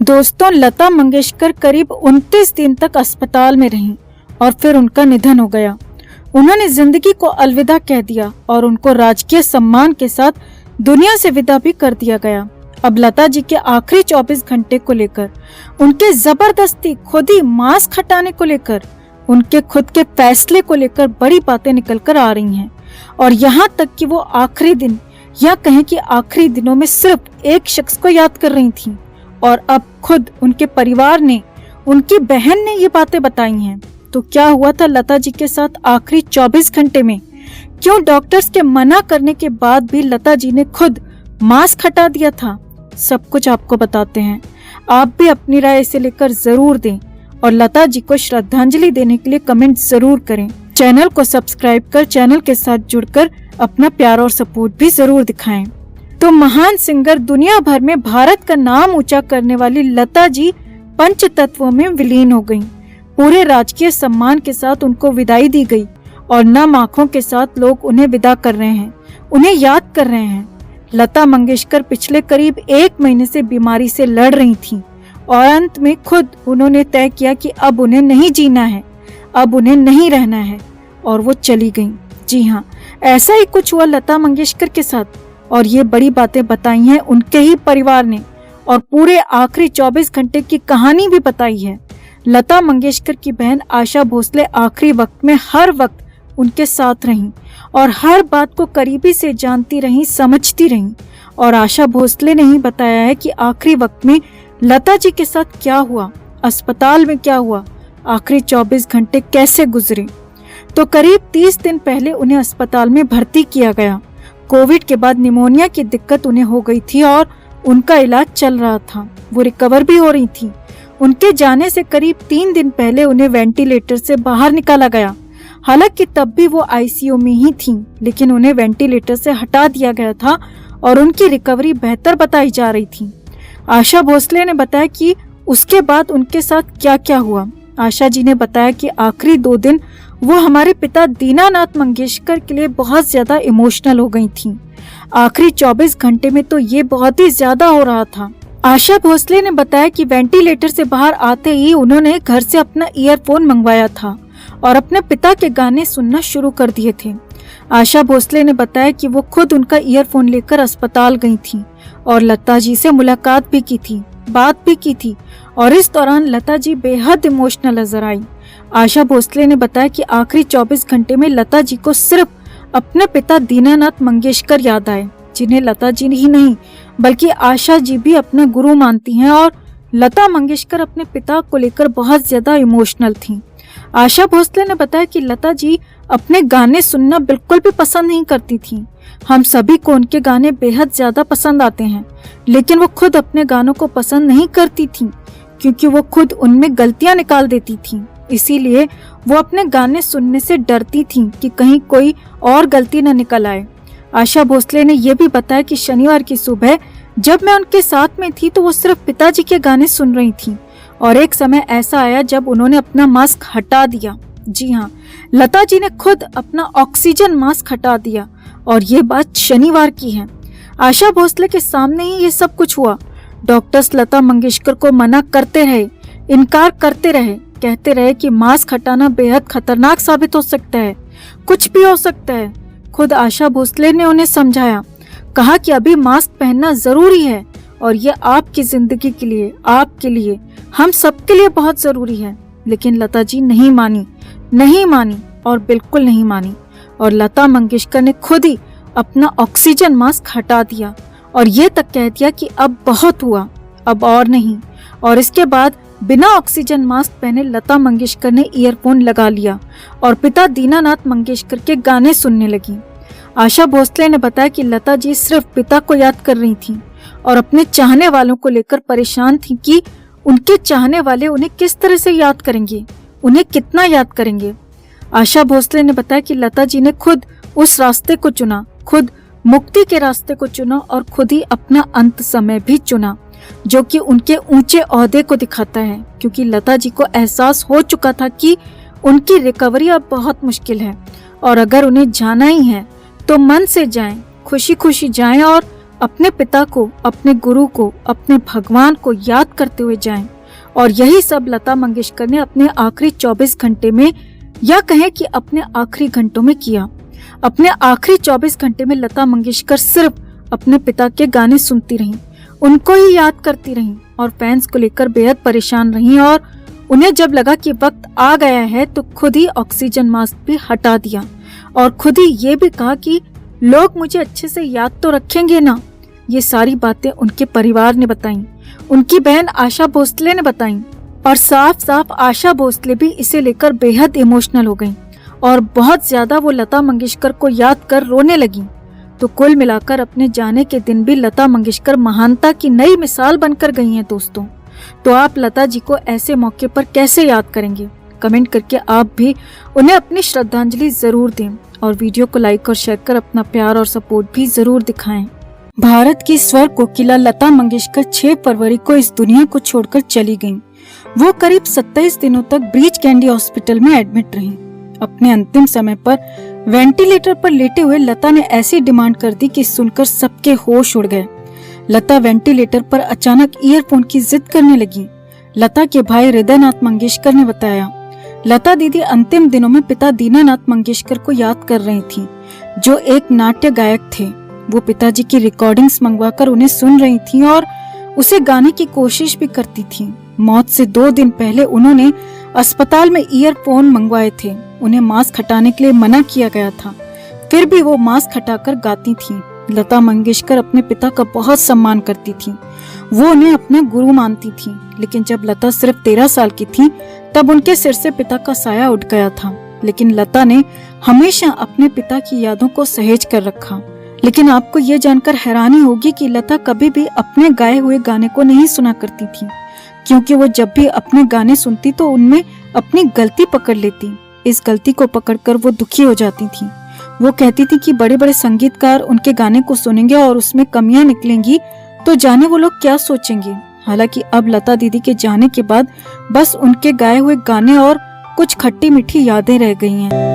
दोस्तों, लता मंगेशकर करीब 29 दिन तक अस्पताल में रहीं और फिर उनका निधन हो गया। उन्होंने जिंदगी को अलविदा कह दिया और उनको राजकीय सम्मान के साथ दुनिया से विदा भी कर दिया गया। अब लता जी के आखिरी 24 घंटे को लेकर, उनके जबरदस्ती खुद ही मास्क हटाने को लेकर, उनके खुद के फैसले को लेकर बड़ी बातें निकल कर आ रही हैं। और यहाँ तक कि वो आखिरी दिन या कहें कि आखिरी दिनों में सिर्फ एक शख्स को याद कर रही थी और अब खुद उनके परिवार ने, उनकी बहन ने ये बातें बताई हैं। तो क्या हुआ था लता जी के साथ आखिरी 24 घंटे में? क्यों डॉक्टर्स के मना करने के बाद भी लता जी ने खुद मास्क हटा दिया था? सब कुछ आपको बताते हैं। आप भी अपनी राय इसे लेकर जरूर दें और लता जी को श्रद्धांजलि देने के लिए कमेंट जरूर करें। चैनल को सब्सक्राइब कर चैनल के साथ जुड़कर अपना प्यार और सपोर्ट भी जरूर दिखाएं। तो महान सिंगर, दुनिया भर में भारत का नाम ऊंचा करने वाली लता जी पंचतत्वों में विलीन हो गईं। पूरे राजकीय सम्मान के साथ उनको विदाई दी गई और नम आंखों के साथ लोग उन्हें विदा कर रहे हैं, उन्हें याद कर रहे हैं। लता मंगेशकर पिछले करीब 1 महीने से बीमारी से लड़ रही थीं और अंत में खुद उन्होंने तय किया कि अब उन्हें नहीं जीना है, अब उन्हें नहीं रहना है और वो चली गईं। जी हाँ, ऐसा ही कुछ हुआ लता मंगेशकर के साथ और ये बड़ी बातें बताई हैं उनके ही परिवार ने और पूरे आखिरी 24 घंटे की कहानी भी बताई है। लता मंगेशकर की बहन आशा भोसले आखिरी वक्त में हर वक्त उनके साथ रहीं और हर बात को करीबी से जानती रहीं, समझती रहीं। और आशा भोसले ने ही बताया है कि आखिरी वक्त में लता जी के साथ क्या हुआ, अस्पताल में क्या हुआ, आखिरी 24 घंटे कैसे गुजरे। तो करीब 30 दिन पहले उन्हें अस्पताल में भर्ती किया गया। कोविड के बाद निमोनिया की दिक्कत उन्हें हो गई थी और उनका इलाज चल रहा था, वो रिकवर भी हो रही थी। उनके जाने से करीब 3 दिन पहले उन्हें वेंटिलेटर से बाहर निकाला गया। हालांकि तब भी वो आईसीयू में ही थीं, लेकिन उन्हें वेंटिलेटर से हटा दिया गया था और उनकी रिकवरी बेहतर बताई जा रही थी। आशा भोसले ने बताया कि उसके बाद उनके साथ क्या क्या हुआ। आशा जी ने बताया कि आखिरी 2 दिन वो हमारे पिता दीनानाथ मंगेशकर के लिए बहुत ज्यादा इमोशनल हो गई थीं। आखिरी 24 घंटे में तो ये बहुत ही ज्यादा हो रहा था। आशा भोसले ने बताया कि वेंटिलेटर से बाहर आते ही उन्होंने घर से अपना ईयरफोन मंगवाया था और अपने पिता के गाने सुनना शुरू कर दिए थे। आशा भोसले ने बताया कि वो खुद उनका ईयरफोन लेकर अस्पताल गई थी और लता जी से मुलाकात भी की थी, बात भी की थी और इस दौरान लता जी बेहद इमोशनल नजर आई। आशा भोसले ने बताया कि आखिरी 24 घंटे में लता जी को सिर्फ अपने पिता दीनानाथ मंगेशकर याद आए, जिन्हें लता जी ही नहीं बल्कि आशा जी भी अपना गुरु मानती हैं और लता मंगेशकर अपने पिता को लेकर बहुत ज्यादा इमोशनल थीं। आशा भोसले ने बताया कि लता जी अपने गाने सुनना बिल्कुल भी पसंद नहीं करती थीं। हम सभी को उनके गाने बेहद ज्यादा पसंद आते हैं, लेकिन वो खुद अपने गानों को पसंद नहीं करती थीं क्योंकि वो खुद उनमें गलतियां निकाल देती थीं। इसीलिए वो अपने गाने सुनने से डरती थीं कि कहीं कोई और गलती न निकल आए। आशा भोसले ने यह भी बताया कि शनिवार की सुबह जब मैं उनके साथ में थी तो वो सिर्फ पिताजी के गाने सुन रही थी और एक समय ऐसा आया जब उन्होंने अपना मास्क हटा दिया। जी हाँ, लता जी ने खुद अपना ऑक्सीजन मास्क हटा दिया और ये बात शनिवार की है। आशा भोसले के सामने ही ये सब कुछ हुआ। डॉक्टर्स लता मंगेशकर को मना करते रहे, इनकार करते रहे, कहते रहे कि मास्क हटाना बेहद खतरनाक साबित हो सकता है, कुछ भी हो सकता है। खुद आशा भोसले ने उन्हें समझाया, कहा कि अभी मास्क पहनना जरूरी है और ये आपकी जिंदगी के लिए, आपके लिए, हम सबके लिए बहुत जरूरी है। लेकिन लता जी नहीं मानी और बिल्कुल नहीं मानी और लता मंगेशकर ने खुद ही अपना ऑक्सीजन मास्क हटा दिया और ये तक कह दिया कि अब बहुत हुआ, अब और नहीं। और इसके बाद बिना ऑक्सीजन मास्क पहने लता मंगेशकर ने ईयरफोन लगा लिया और पिता दीनानाथ मंगेशकर के गाने सुनने लगी। आशा भोसले ने बताया कि लता जी सिर्फ पिता को याद कर रही थीं और अपने चाहने वालों को लेकर परेशान थीं कि उनके चाहने वाले उन्हें किस तरह से याद करेंगे, उन्हें कितना याद करेंगे। आशा भोसले ने बताया कि लता जी ने खुद उस रास्ते को चुना, खुद मुक्ति के रास्ते को चुना और खुद ही अपना अंत समय भी चुना, जो कि उनके ऊंचे ओहदे को दिखाता है, क्योंकि लता जी को एहसास हो चुका था कि उनकी रिकवरी अब बहुत मुश्किल है और अगर उन्हें जाना ही है तो मन से जाएं, खुशी खुशी जाएं और अपने पिता को, अपने गुरु को, अपने भगवान को याद करते हुए जाएं। और यही सब लता मंगेशकर ने अपने आखिरी 24 घंटे में, या कहें कि अपने आखिरी घंटों में किया। अपने आखिरी 24 घंटे में लता मंगेशकर सिर्फ अपने पिता के गाने सुनती रहीं, उनको ही याद करती रहीं और फैंस को लेकर बेहद परेशान रहीं। और उन्हें जब लगा कि वक्त आ गया है तो खुद ही ऑक्सीजन मास्क भी हटा दिया और खुद ही ये भी कहा कि लोग मुझे अच्छे से याद तो रखेंगे ना। ये सारी बातें उनके परिवार ने बताई, उनकी बहन आशा भोसले ने बताई और साफ साफ आशा भोसले भी इसे लेकर बेहद इमोशनल हो गईं और बहुत ज्यादा वो लता मंगेशकर को याद कर रोने लगी। तो कुल मिलाकर अपने जाने के दिन भी लता मंगेशकर महानता की नई मिसाल बनकर गई हैं दोस्तों। तो आप लता जी को ऐसे मौके पर कैसे याद करेंगे? कमेंट करके आप भी उन्हें अपनी श्रद्धांजलि जरूर दें और वीडियो को लाइक और शेयर कर अपना प्यार और सपोर्ट भी जरूर दिखाएं। भारत की स्वर कोकिला लता मंगेशकर 6 फरवरी को इस दुनिया को छोड़कर चली गईं। वो करीब 27 दिनों तक ब्रीच कैंडी हॉस्पिटल में एडमिट रहीं। अपने अंतिम समय पर वेंटिलेटर पर लेटे हुए लता ने ऐसी डिमांड कर दी कि सुनकर सबके होश उड़ गए। लता वेंटिलेटर पर अचानक ईयरफोन की जिद करने लगी। लता के भाई हृदयनाथ मंगेशकर ने बताया, लता दीदी अंतिम दिनों में पिता दीनानाथ मंगेशकर को याद कर रही थी, जो एक नाट्य गायक थे। वो पिताजी की रिकॉर्डिंग्स मंगवाकर उन्हें सुन रही थी और उसे गाने की कोशिश भी करती थी। मौत से 2 दिन पहले उन्होंने अस्पताल में ईयरफोन मंगवाए थे। उन्हें मास्क हटाने के लिए मना किया गया था, फिर भी वो मास्क हटाकर गाती थी। लता मंगेशकर अपने पिता का बहुत सम्मान करती थी, वो उन्हें अपना गुरु मानती थी। लेकिन जब लता सिर्फ 13 साल की थी तब उनके सिर से पिता का साया उठ गया था। लेकिन लता ने हमेशा अपने पिता की यादों को सहेज कर रखा। लेकिन आपको ये जानकर हैरानी होगी कि लता कभी भी अपने गाए हुए गाने को नहीं सुना करती थी, क्योंकि वो जब भी अपने गाने सुनती तो उनमें अपनी गलती पकड़ लेती। इस गलती को पकड़कर वो दुखी हो जाती थी। वो कहती थी कि बड़े बड़े संगीतकार उनके गाने को सुनेंगे और उसमें कमियां निकलेंगी तो जाने वो लोग क्या सोचेंगे। हालांकि अब लता दीदी के जाने के बाद बस उनके गाए हुए गाने और कुछ खट्टी मीठी यादें रह गई हैं।